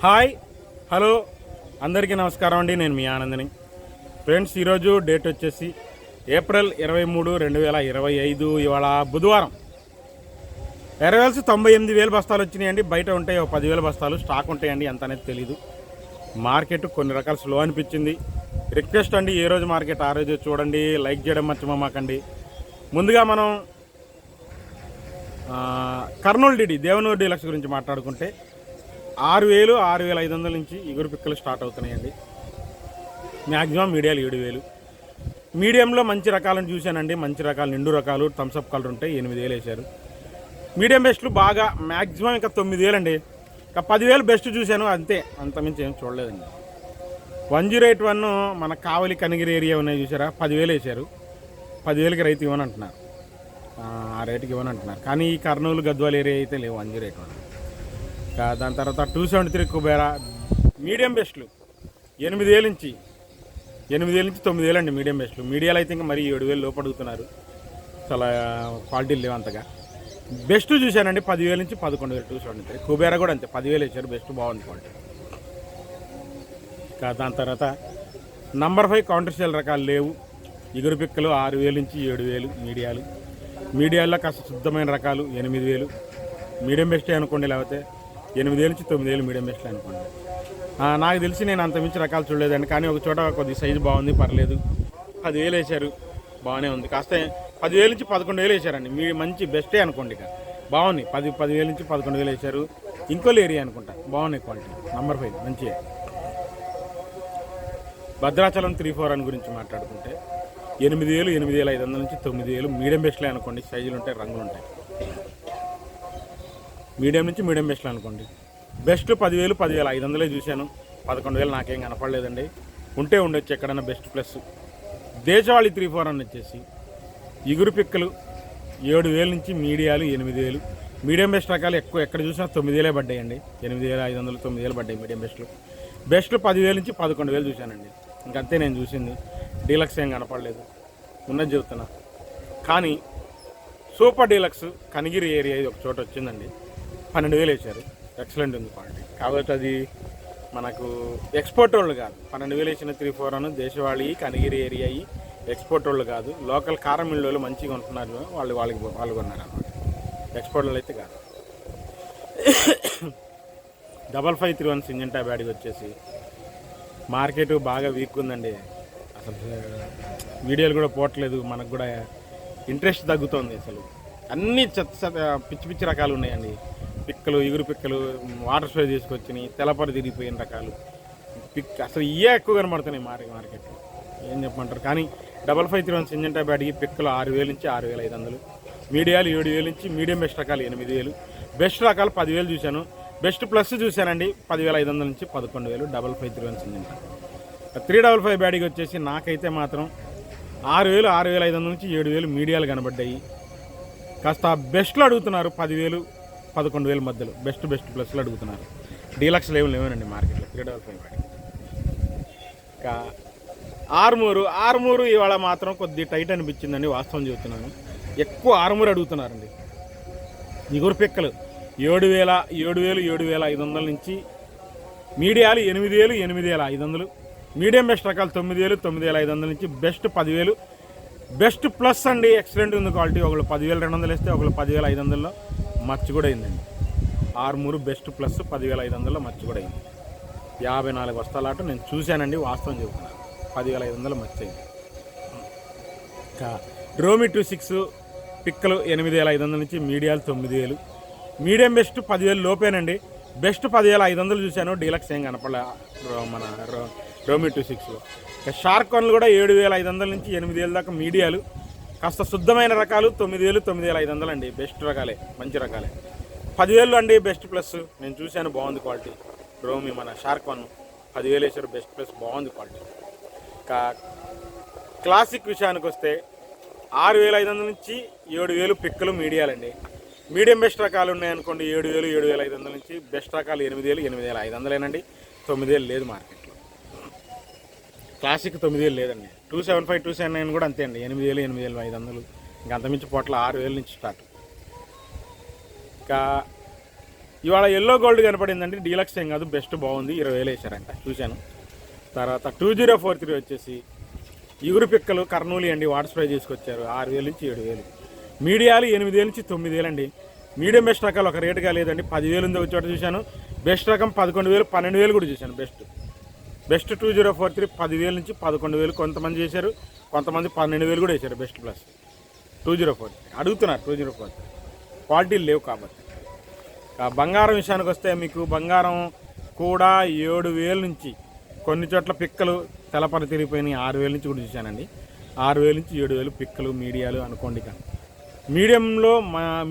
Hi hello అందరికీ నమస్కారం అండి. నేను మీ ఆనందని. ఫ్రెండ్స్, ఈరోజు డేట్ వచ్చేసి ఏప్రిల్ 23, 2025. ఇవాళ బుధవారం. ఎరవేల్స్ 98,000 బస్తాలు వచ్చినాయండి. బయట ఉంటాయి 10,000 బస్తాలు స్టాక్ ఉంటాయండి. ఎంత అనేది తెలీదు. మార్కెట్ కొన్ని రకాల స్లో అనిపించింది. రిక్వెస్ట్ అండి, ఏ రోజు మార్కెట్ ఆ రోజు చూడండి. లైక్ చేయడం మర్చిపోమాకండి. ముందుగా మనం కర్నూలు డిడి దేవనూరు డీలక్స్ గురించి మాట్లాడుకుంటే 6,000, 6,500 నుంచి ఇగురు పిక్కలు స్టార్ట్ అవుతున్నాయండి. మ్యాక్సిమం మీడియాలు 7,000. మీడియంలో మంచి రకాలను చూశానండి. మంచి రకాలు నిండు రకాలు థమ్స్అప్ కలర్ ఉంటాయి. 8,000 వేశారు. మీడియం బెస్ట్లు బాగా మ్యాక్సిమం ఇంకా 9,000 అండి. ఇంకా 10,000 బెస్ట్ చూశాను, అంతే. అంతమించి ఏం చూడలేదండి. 108 మన కావలి కనిగిరి ఏరియా ఉన్నాయి చూసారా, 10,000 వేశారు. 10,000కి రైతు ఇవ్వనంటున్నారు. ఆ రేటుకి ఇవ్వనంటున్నారు. కానీ ఈ కర్నూలు గద్వాల ఏరియా అయితే లేవు 108. దాని తర్వాత 273 కుబేరా మీడియం బెస్ట్లు 8,000 నుంచి 9,000 అండి మీడియం బెస్ట్లు. మీడియాలో అయితే ఇంకా మరీ 7,000 లోపు అడుగుతున్నారు. చాలా క్వాలిటీలు లేవు అంతగా. బెస్ట్ చూశానండి 10,000 నుంచి 11,000. 273 కుబేరా కూడా అంతే, 10,000 వేశారు. బెస్ట్ బాగుంది క్వాలిటీ. దాని తర్వాత నంబర్ 5 కౌంటర్ సేల్ రకాలు లేవు. ఇగురు పిక్కలు 6,000 నుంచి 7,000 మీడియాలు. మీడియాల్లో కాస్త శుద్ధమైన రకాలు 8,000 మీడియం బెస్టే అనుకోండి. లేకపోతే 8,000 నుంచి 9,000 మీడియం బెస్ట్లు అనుకోండి. నాకు తెలిసి నేను అంత మించి రకాలు చూడలేదండి. కానీ ఒక చోట కొద్ది సైజు బాగుంది, పర్లేదు. 10,000 వేశారు, బాగానే ఉంది. కాస్త 10,000 నుంచి 11,000 వేశారండి. మీ మంచి బెస్టే అనుకోండి. ఇక బాగున్నాయి. 10,000 నుంచి 11,000 వేశారు. ఇంకోలు ఏరియా అనుకుంటా, బాగున్నాయి క్వాలిటీ. నంబర్ 5 మంచిగా. భద్రాచలం 3-4 అని గురించి మాట్లాడుకుంటే 8,000, 8,500 నుంచి 9,000 మీడియం బెస్ట్లే అనుకోండి. సైజులు ఉంటాయి, రంగులు ఉంటాయి. మీడియం నుంచి మీడియం బెస్ట్లు అనుకోండి. బెస్ట్ 10,000, 10,500 చూశాను. 11,000 నాకేం కనపడలేదండి. ఉంటే ఉండొచ్చు ఎక్కడన్నా బెస్ట్ ప్లస్. దేశవాళీ 3-4 అని వచ్చేసి ఇగురు పిక్కలు 7,000 నుంచి మీడియాలు 8,000. మీడియం బెస్ట్ రకాలు ఎక్కువ ఎక్కడ చూసినా 9,000 పడ్డాయండి. 8,500, 9,000 పడ్డాయి మీడియం బెస్ట్లు. బెస్ట్లు 10,000 నుంచి 11,000 చూశానండి. ఇంకంతే నేను చూసింది. డీలక్స్ ఏం కనపడలేదు. ఉన్నది చెబుతున్నా. కానీ సూపర్ డీలక్స్ కనిగిరి ఏరియా ఇది ఒక చోట వచ్చిందండి. 12,000 వేశారు. ఎక్సలెంట్ ఉంది క్వాలిటీ. కాబట్టి అది మనకు ఎక్స్పోర్ట్ వాళ్ళు కాదు. 12,000 వేసిన 3-4 దేశవాళీ కనిగిరి ఏరియా ఎక్స్పోర్ట్ వాళ్ళు కాదు. లోకల్ కారం మిల్లు మంచిగా ఉంటున్నారు. వాళ్ళు కొన్నారు అనమాట. ఎక్స్పోర్ట్ వాళ్ళు అయితే కాదు. 5531 సింజంటా బ్యాడ్కి వచ్చేసి మార్కెట్ బాగా వీక్ ఉందండి. అసలు వీడియోలు కూడా పోవట్లేదు. మనకు కూడా ఇంట్రెస్ట్ తగ్గుతుంది. అసలు అన్నీ పిచ్చి పిచ్చి రకాలు ఉన్నాయండి. పిక్కలు, ఇగురు పిక్కలు, వాటర్ స్ప్రే తీసుకొచ్చినాయి. తెల్లపరి తిరిగిపోయిన రకాలు అసలు ఇవే ఎక్కువ కనబడుతున్నాయి మార్కెట్లో. ఏం చెప్పమంటారు. కానీ 5531 సింజంటా బ్యాడ్కి పిక్కలు 6,000 నుంచి 6,500. మీడియాలు 7,000 నుంచి మీడియం బెస్ట్ రకాలు 8,000. బెస్ట్ రకాలు 10,000 చూశాను. బెస్ట్ ప్లస్ చూశానండి 10,500 నుంచి 11,000. 5531 సింజంటా. 355 బ్యాడ్కి వచ్చేసి నాకైతే మాత్రం 6,000, 6,500 నుంచి 7,000 మీడియాలు కనబడ్డాయి. కాస్త బెస్ట్లు అడుగుతున్నారు 10,000, 11,000 మధ్యలో. బెస్ట్ ప్లస్లు అడుగుతున్నారు. డీలక్స్లు ఏమి లేవనండి మార్కెట్లో. 355 బ్యాడ్కి. ఇంకా ఆర్మూరు ఇవాళ మాత్రం కొద్ది టైట్ అనిపించిందండి. వాస్తవం చెబుతున్నాను. ఎక్కువ ఆర్మూరు అడుగుతున్నారండి. ఇగురు పిక్కలు 7,000, 7,500 నుంచి మీడియాలు 8,000, 8,500. మీడియం బెస్ట్ రకాలు 9,000, 9,500 నుంచి బెస్ట్ 10,000. బెస్ట్ ప్లస్ అండి. ఎక్సలెంట్ ఉంది క్వాలిటీ. ఒకళ్ళు 10,200 వేస్తే ఒకళ్ళు 10,500లో మర్చి కూడా అయిందండి. ఆర్మూరు బెస్ట్ ప్లస్ 10,500లో మర్చి కూడా అయింది. 54 బస్తాల ఆట నేను చూశానండి. వాస్తవం చెబుతున్నాను. 10,500 మర్చి అయింది. ఇంకా రోమి 26 పిక్కలు 8,500 నుంచి మీడియాలు 9,000. Medium best 10,000 లోపేనండి. బెస్ట్ 10,500 చూశాను. డీలక్స్ ఏం కనపడలే మన రోమి 26లో. ఇక షార్క్ వన్లు కూడా 7,500 నుంచి 8,000 దాకా మీడియాలు. కాస్త శుద్ధమైన రకాలు 9,000, 9,500 అండి. బెస్ట్ రకాలే, మంచి రకాలే. 10,000 అండి బెస్ట్ ప్లస్. నేను చూశాను, బాగుంది క్వాలిటీ. రోమి మన షార్క్ వన్ 10,000 వేసారు. బెస్ట్ ప్లస్ బాగుంది క్వాలిటీ. ఇంకా క్లాసిక్ విషయానికి వస్తే 6,500 నుంచి 7,000 పిక్కలు మీడియాలండి. మీడియం బెస్ట్ రకాలు ఉన్నాయనుకోండి 7,000, 7,500 నుంచి. బెస్ట్ రకాలు 8,000, 8,500 9,000 లేదు మార్కెట్లో. క్లాసిక్ 9,000 లేదండి. 275, 279 కూడా అంతే అండి. 8,000, 8,500. ఇంకా అంతమించి పొట్ల 6,000 నుంచి స్టార్ట్. ఇంకా ఇవాళ ఎల్లో గోల్డ్ కనపడిందండి, డీలక్స్ ఏం కాదు, బెస్ట్ బాగుంది, 20,000 వేసారంట చూశాను. తర్వాత 2043 వచ్చేసి ఇగురు పిక్కలు కర్నూలు అండి, వాటర్ స్ప్రే చేసుకొచ్చారు, 6,000 నుంచి 7,000. మీడియాలు 8,000 నుంచి 9,000 అండి. మీడియం బెస్ట్ రకాలు ఒక రేటుగా లేదండి, 10,000 ఉంది ఒక చోట చూశాను. బెస్ట్ రకం 11,000 12,000 కూడా చూశాను. బెస్ట్ 2043 10,000 నుంచి 11,000 కొంతమంది చేశారు, కొంతమంది 12,000 కూడా వేశారు. బెస్ట్ ప్లస్ 2043 అడుగుతున్నారు. 2043 క్వాలిటీలు లేవు కాబట్టి. బంగారం విషయానికి వస్తే మీకు బంగారం కూడా 7,000 నుంచి, కొన్ని చోట్ల పిక్కలు తెలపర తిరిగిపోయినాయి, 6,000 నుంచి కూడా చూశానండి. 6,000 నుంచి 7,000 పిక్కలు మీడియాలు అనుకోండి. మీడియంలో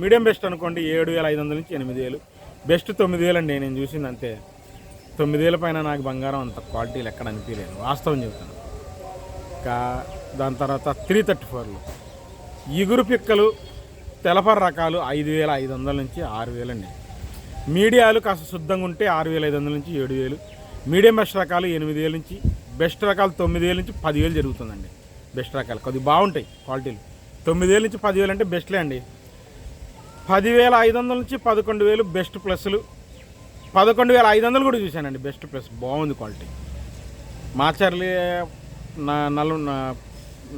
మీడియం బెస్ట్ అనుకోండి 7,500 నుంచి 8,000. బెస్ట్ 9,000 అండి నేను చూసింది అంతే. 9,000 పైన నాకు బంగారం అంత క్వాలిటీలు ఎక్కడ అనిపించలేదు, వాస్తవం చెబుతాను. ఇంకా దాని తర్వాత 334లో ఇగురు పిక్కలు తెలపర రకాలు 5,500 నుంచి 6,000 అండి. మీడియాలు కాస్త శుద్ధంగా ఉంటే 6,500 నుంచి 7,000. మీడియం బెస్ట్ రకాలు 8,000 నుంచి, బెస్ట్ రకాలు 9,000 నుంచి 10,000 జరుగుతుందండి. బెస్ట్ రకాలు కొద్దిగా బాగుంటాయి క్వాలిటీలు. 9,000 నుంచి 10,000 అంటే బెస్ట్లే అండి. 10,500 నుంచి 11,000 బెస్ట్ ప్లస్లు, 11,500 కూడా చూశానండి. బెస్ట్ ప్లస్ బాగుంది క్వాలిటీ. మాచర్లి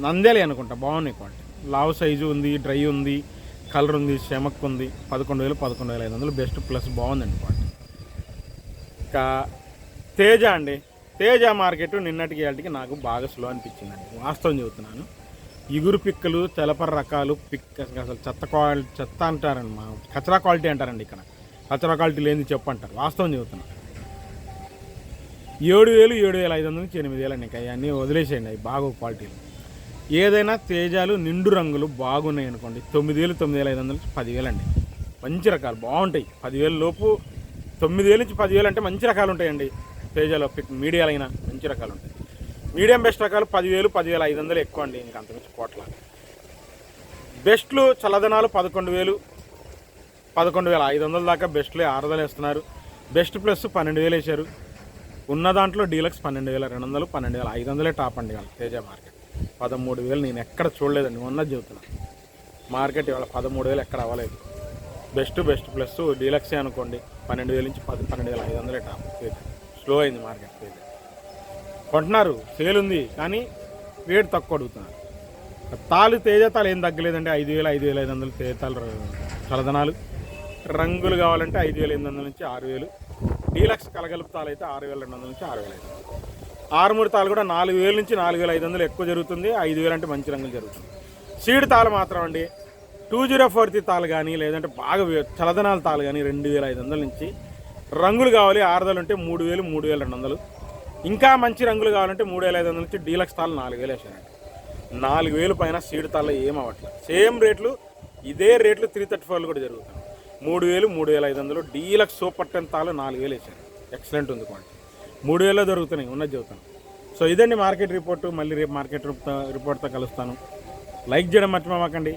నందేలి అనుకుంటా, బాగున్నాయి క్వాలిటీ. లావు సైజు ఉంది, డ్రై ఉంది, కలర్ ఉంది, చెమక్ ఉంది. 11,000 11,500 బెస్ట్ ప్లస్ బాగుందండి క్వాలిటీ. ఇంకా తేజ అండి, తేజ మార్కెట్ నిన్నటికి వాటికి నాకు బాగా స్లో అనిపించిందండి, వాస్తవం చెబుతున్నాను. ఇగురు పిక్కలు తెలపర రకాలు అసలు చెత్త అంటారండి, కచరా క్వాలిటీ అంటారండి. ఇక్కడ కచరా క్వాలిటీ లేని చెప్పంటారు, వాస్తవం చెబుతున్నాను. 7,000 7,500 నుంచి 8,000 అండి. ఇంకా అవన్నీ వదిలేసేయండి, అవి బాగా క్వాలిటీలు. ఏదైనా తేజాలు నిండు రంగులు బాగున్నాయి అనుకోండి 9,000 9,500 నుంచి 10,000 అండి. మంచి రకాలు బాగుంటాయి. 10,000 లోపు, 9,000 నుంచి 10,000 అంటే మంచి రకాలు ఉంటాయండి. తేజాలో మీడియాలైనా మంచి రకాలు ఉంటాయి. మీడియం బెస్ట్ రకాలు 10,000 10,500 ఎక్కువ అండి, ఇంకా అంతకుమించి కోట్ల. బెస్ట్లు చల్లదనాలు 11,000 11,500 దాకా బెస్ట్లే 6,000 వేస్తున్నారు. బెస్ట్ ప్లస్ 12,000 వేశారు. ఉన్న దాంట్లో డీలక్స్ 12,200 12,500 టాప్ అండి వాళ్ళ తేజ మార్కెట్. 13,000 నేను ఎక్కడ చూడలేదండి, ఉన్నది చెబుతున్నాను. మార్కెట్ ఇవాళ 13,000 ఎక్కడ అవ్వలేదు. బెస్ట్ ప్లస్ డీలక్సే అనుకోండి 12,000 నుంచి 12,500 టాప్ తేజ. స్లో అయింది మార్కెట్. తేజ కొంటున్నారు, సేల్ ఉంది, కానీ రేట్ తక్కువ అడుగుతున్నారు. తేజ తాలు ఏం తగ్గలేదండి, 5,000 5,500 తేజ తాలు చలదనాలు. రంగులు కావాలంటే 5,800 నుంచి 6,000. డీలక్స్ కలగలుపు తాలు అయితే 6,200 నుంచి 6,500. ఆరుమూడు తాలు కూడా 4,000 నుంచి 4,500 ఎక్కువ జరుగుతుంది. 5,000 అంటే మంచి రంగులు జరుగుతుంది. సీడ్ తాలు మాత్రం అండి 2043 తాలు కానీ, లేదంటే బాగా చలదనాల తాలు కానీ 2,500 నుంచి. రంగులు కావాలి 6,000 ఉంటే 3,000 3,200. ఇంకా మంచి రంగులు కావాలంటే 3,500 నుంచి డీలక్స్ తాలు 4,000 వేసారండి. 4,000 పైన సీడ్ తాళ్ళు ఏం అవ్వట్లేదు. సేమ్ రేట్లు, ఇదే రేట్లు 334 కూడా జరుగుతుంది. 3,000 3,500 డీలక్స్ సూపర్ 10 తాళ్ళు 4,000 వేసారు. ఎక్సలెంట్ ఉంది క్వాలిటీ. 3,000 దొరుకుతున్నాయి, ఉన్నది చెబుతాను. సో ఇదండి మార్కెట్ రిపోర్టు. మళ్ళీ రేపు మార్కెట్ రిపోర్ట్తో కలుస్తాను. లైక్ చేయడం మర్చిపోమాకండి.